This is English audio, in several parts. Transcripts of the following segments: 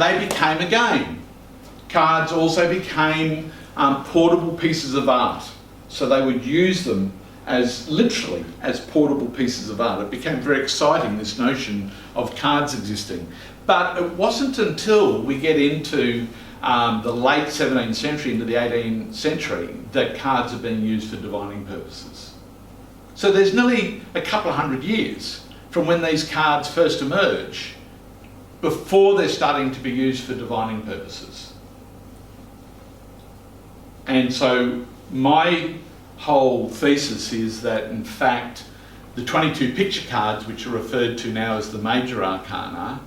they became a game. Cards also became portable pieces of art. So they would use them as literally as portable pieces of art. It became very exciting, this notion of cards existing. But it wasn't until we get into the late 17th century into the 18th century that cards are being used for divining purposes. So there's nearly a couple of hundred years from when these cards first emerge before they're starting to be used for divining purposes. And so my whole thesis is that, in fact, the 22 picture cards, which are referred to now as the major arcana,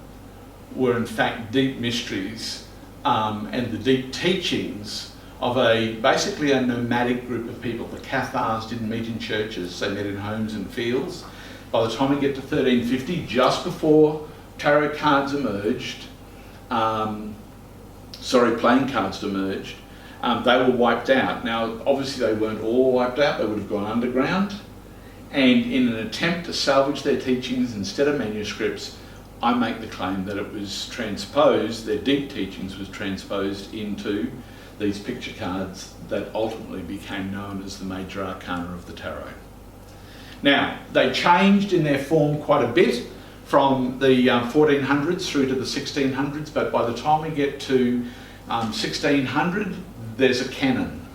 were in fact deep mysteries and the deep teachings of basically a nomadic group of people. The Cathars didn't meet in churches, they met in homes and fields. By the time we get to 1350, just before tarot cards emerged, playing cards emerged, they were wiped out. Now, obviously they weren't all wiped out, they would have gone underground. And in an attempt to salvage their teachings instead of manuscripts, I make the claim that it was transposed, their deep teachings was transposed into these picture cards that ultimately became known as the major arcana of the tarot. Now, they changed in their form quite a bit from the 1400s through to the 1600s, but by the time we get to 1600, there's a canon.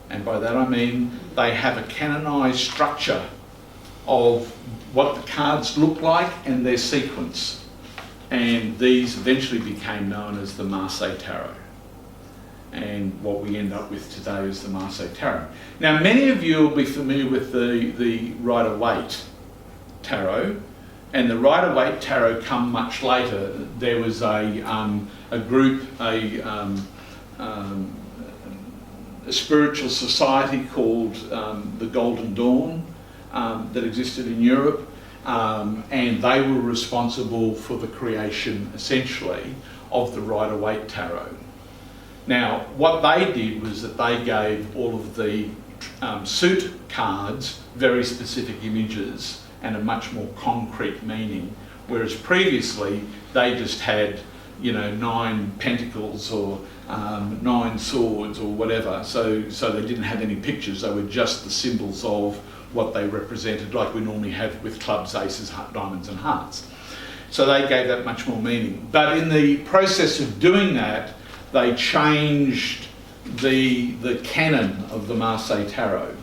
And by that I mean they have a canonised structure of what the cards look like and their sequence. And these eventually became known as the Marseille Tarot. And what we end up with today is the Marseille Tarot. Now, many of you will be familiar with the Rider-Waite Tarot, and the Rider-Waite Tarot come much later. There was a group, a spiritual society called the Golden Dawn that existed in Europe, and they were responsible for the creation, essentially, of the Rider-Waite Tarot. Now, what they did was that they gave all of the suit cards very specific images and a much more concrete meaning, whereas previously they just had, 9 pentacles or 9 swords or whatever, so they didn't have any pictures, they were just the symbols of what they represented, like we normally have with clubs, aces, diamonds and hearts. So they gave that much more meaning. But in the process of doing that, they changed the canon of the Marseille Tarot.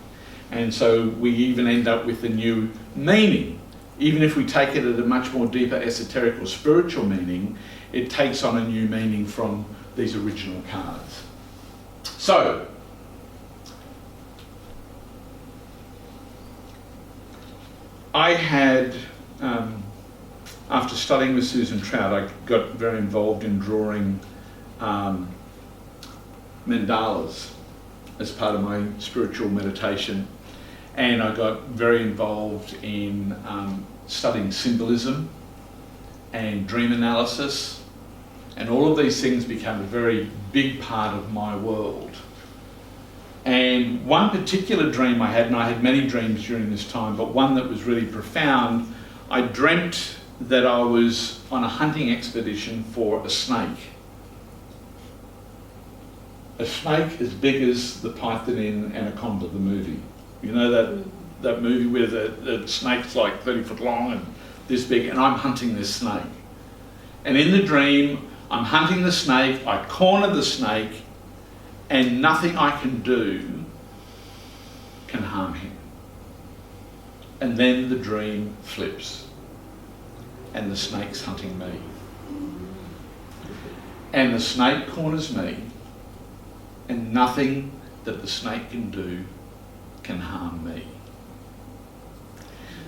And so we even end up with a new meaning. Even if we take it at a much more deeper esoteric or spiritual meaning, it takes on a new meaning from these original cards. So, I had, after studying with Susan Trout, I got very involved in drawing mandalas as part of my spiritual meditation, and I got very involved in studying symbolism and dream analysis, and all of these things became a very big part of my world. And one particular dream I had, and I had many dreams during this time, but one that was really profound, I dreamt that I was on a hunting expedition for a snake. A snake as big as the python in Anaconda, the movie. You know that movie where the snake's like 30 foot long and this big, and I'm hunting this snake. And in the dream, I'm hunting the snake, I corner the snake, and nothing I can do can harm him. And then the dream flips, and the snake's hunting me. And the snake corners me, and nothing that the snake can do can harm me.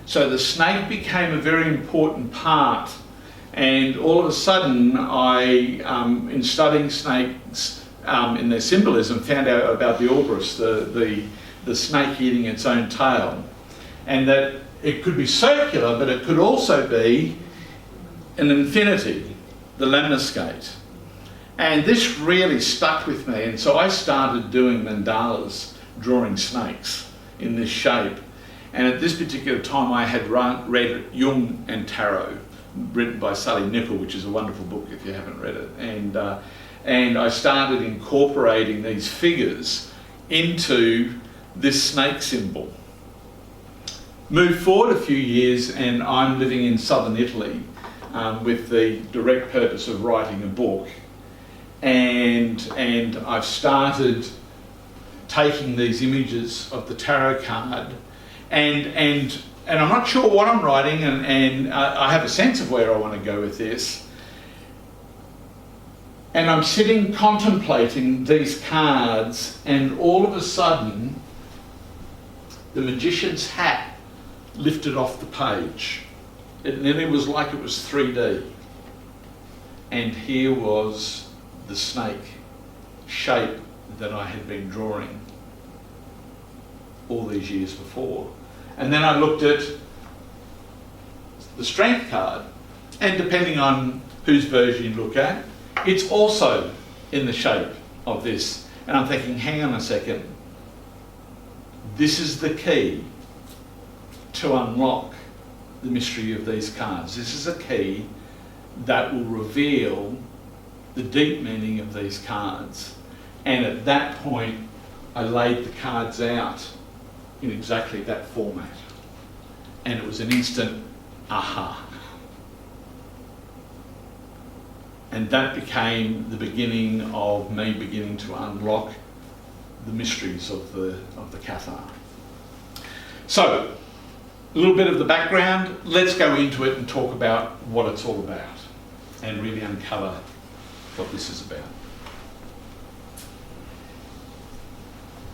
So the snake became a very important part, and all of a sudden I, in studying snakes in their symbolism, found out about the Orborus, the snake eating its own tail, and that it could be circular, but it could also be an infinity, the lemniscate. And this really stuck with me, and so I started doing mandalas, drawing snakes in this shape. And at this particular time I had read Jung and Tarot written by Sally Nichol, which is a wonderful book if you haven't read it. And I started incorporating these figures into this snake symbol. Move forward a few years and I'm living in southern Italy with the direct purpose of writing a book. And I've started taking these images of the tarot card and I'm not sure what I'm writing and I have a sense of where I want to go with this. And I'm sitting contemplating these cards and all of a sudden the magician's hat lifted off the page. It nearly was like it was 3D. And here was the snake shape that I had been drawing all these years before. And then I looked at the strength card, and depending on whose version you look at, it's also in the shape of this. And I'm thinking, hang on a second, this is the key to unlock the mystery of these cards. This is a key that will reveal the deep meaning of these cards. And at that point, I laid the cards out in exactly that format. And it was an instant aha. And that became the beginning of me beginning to unlock the mysteries of the Cathar. So, a little bit of the background. Let's go into it and talk about what it's all about and really uncover what this is about.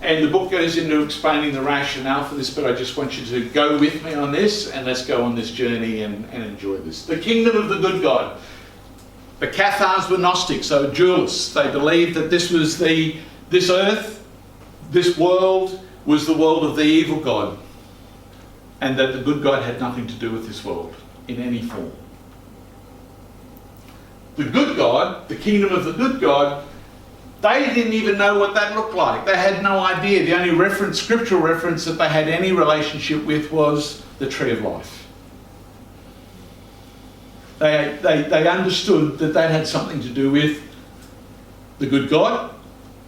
And the book goes into explaining the rationale for this, but I just want you to go with me on this and let's go on this journey and enjoy this. The kingdom of the good God. The Cathars were Gnostics, so dualists. They believed that this earth, this world, was the world of the evil God, and that the good God had nothing to do with this world in any form. The good God, the kingdom of the good God, they didn't even know what that looked like. They had no idea. The only scriptural reference that they had any relationship with was the tree of life. They understood that that had something to do with the good God,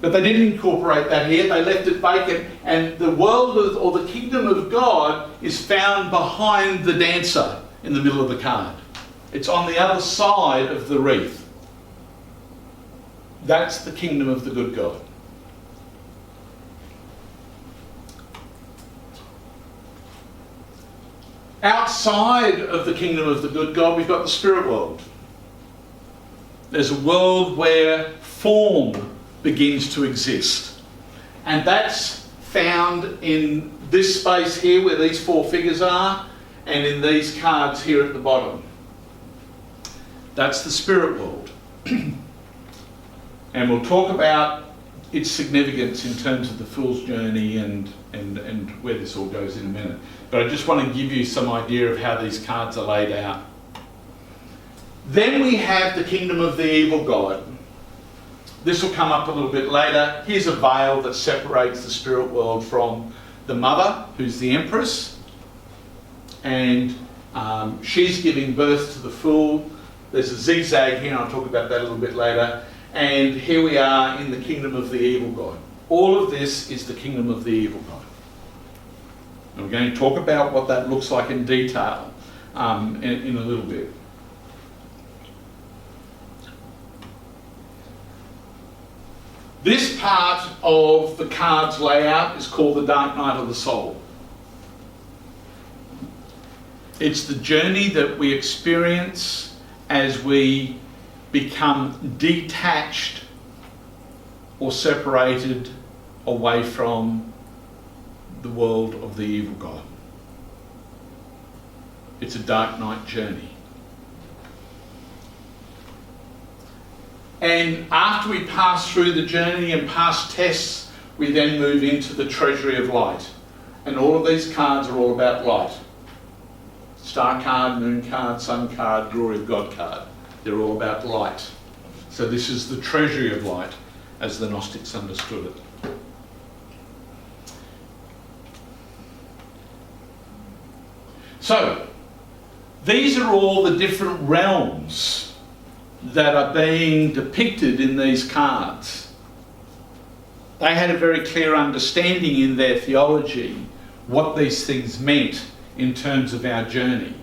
but they didn't incorporate that here. They left it vacant, and the world or the kingdom of God is found behind the dancer in the middle of the card. It's on the other side of the wreath. That's the kingdom of the good God. Outside of the kingdom of the good God, we've got the spirit world. There's a world where form begins to exist. And that's found in this space here where these four figures are, and in these cards here at the bottom. That's the spirit world. And we'll talk about its significance in terms of the Fool's Journey and where this all goes in a minute. But I just want to give you some idea of how these cards are laid out. Then we have the kingdom of the evil God. This will come up a little bit later. Here's a veil that separates the spirit world from the mother, who's the empress. And she's giving birth to the fool. There's a zigzag here, and I'll talk about that a little bit later. And here we are in the kingdom of the evil God. All of this is the kingdom of the evil God. And we're going to talk about what that looks like in detail in a little bit. This part of the card's layout is called the dark night of the soul. It's the journey that we experience as we become detached or separated away from the world of the evil God. It's a dark night journey. And after we pass through the journey and pass tests, we then move into the treasury of light. And all of these cards are all about light. Star card, moon card, sun card, glory of God card. They're all about light. So this is the treasury of light, as the Gnostics understood it. So, these are all the different realms that are being depicted in these cards. They had a very clear understanding in their theology what these things meant in terms of our journey.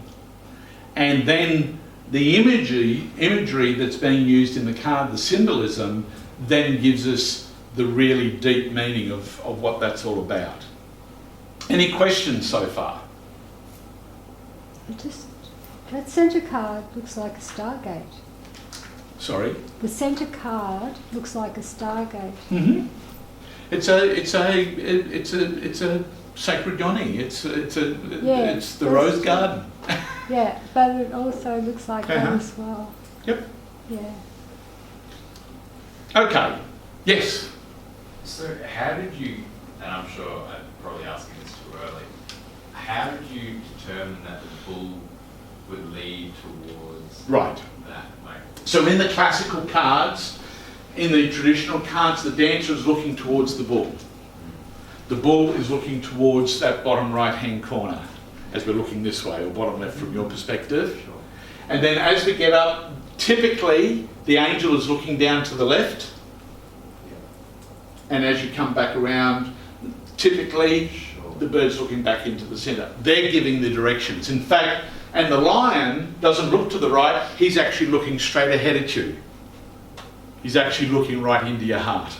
And then the imagery that's being used in the card, the symbolism, then gives us the really deep meaning of what that's all about. Any questions so far? That centre card looks like a stargate. Sorry? The centre card looks like a stargate. Mm-hmm. It's a sacred yoni. It's the rose garden. Yeah, but it also looks like that as well. Yep. Yeah. Okay. Yes. So how did you, and I'm sure I'm probably asking this too early, how did you determine that the bull would lead towards Right. that? Like, So in the classical cards, in the traditional cards, the dancer is looking towards the bull. The bull is looking towards that bottom right-hand corner, as we're looking this way, or bottom left from your perspective. sure. And then as we get up, typically the angel is looking down to the left. And as you come back around, typically the bird's looking back into the centre. They're giving the directions. In fact, and the lion doesn't look to the right, he's actually looking straight ahead at you. He's actually looking right into your heart.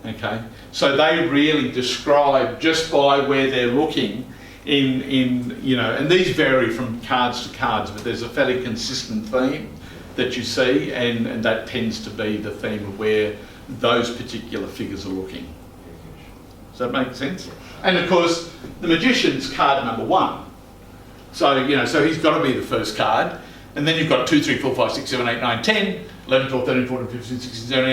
Okay? So they really describe, just by where they're looking, in you know, and these vary from cards to cards, but there's a fairly consistent theme that you see, and that tends to be the theme of where those particular figures are looking. Does that make sense? And of course, the magician's card number 1. So, you know, so he's got to be the first card. And then you've got 2, 3, 4, 5, 6, 7, 8, 9, 10, 11, 12, 13, 14, 15, 16, 17,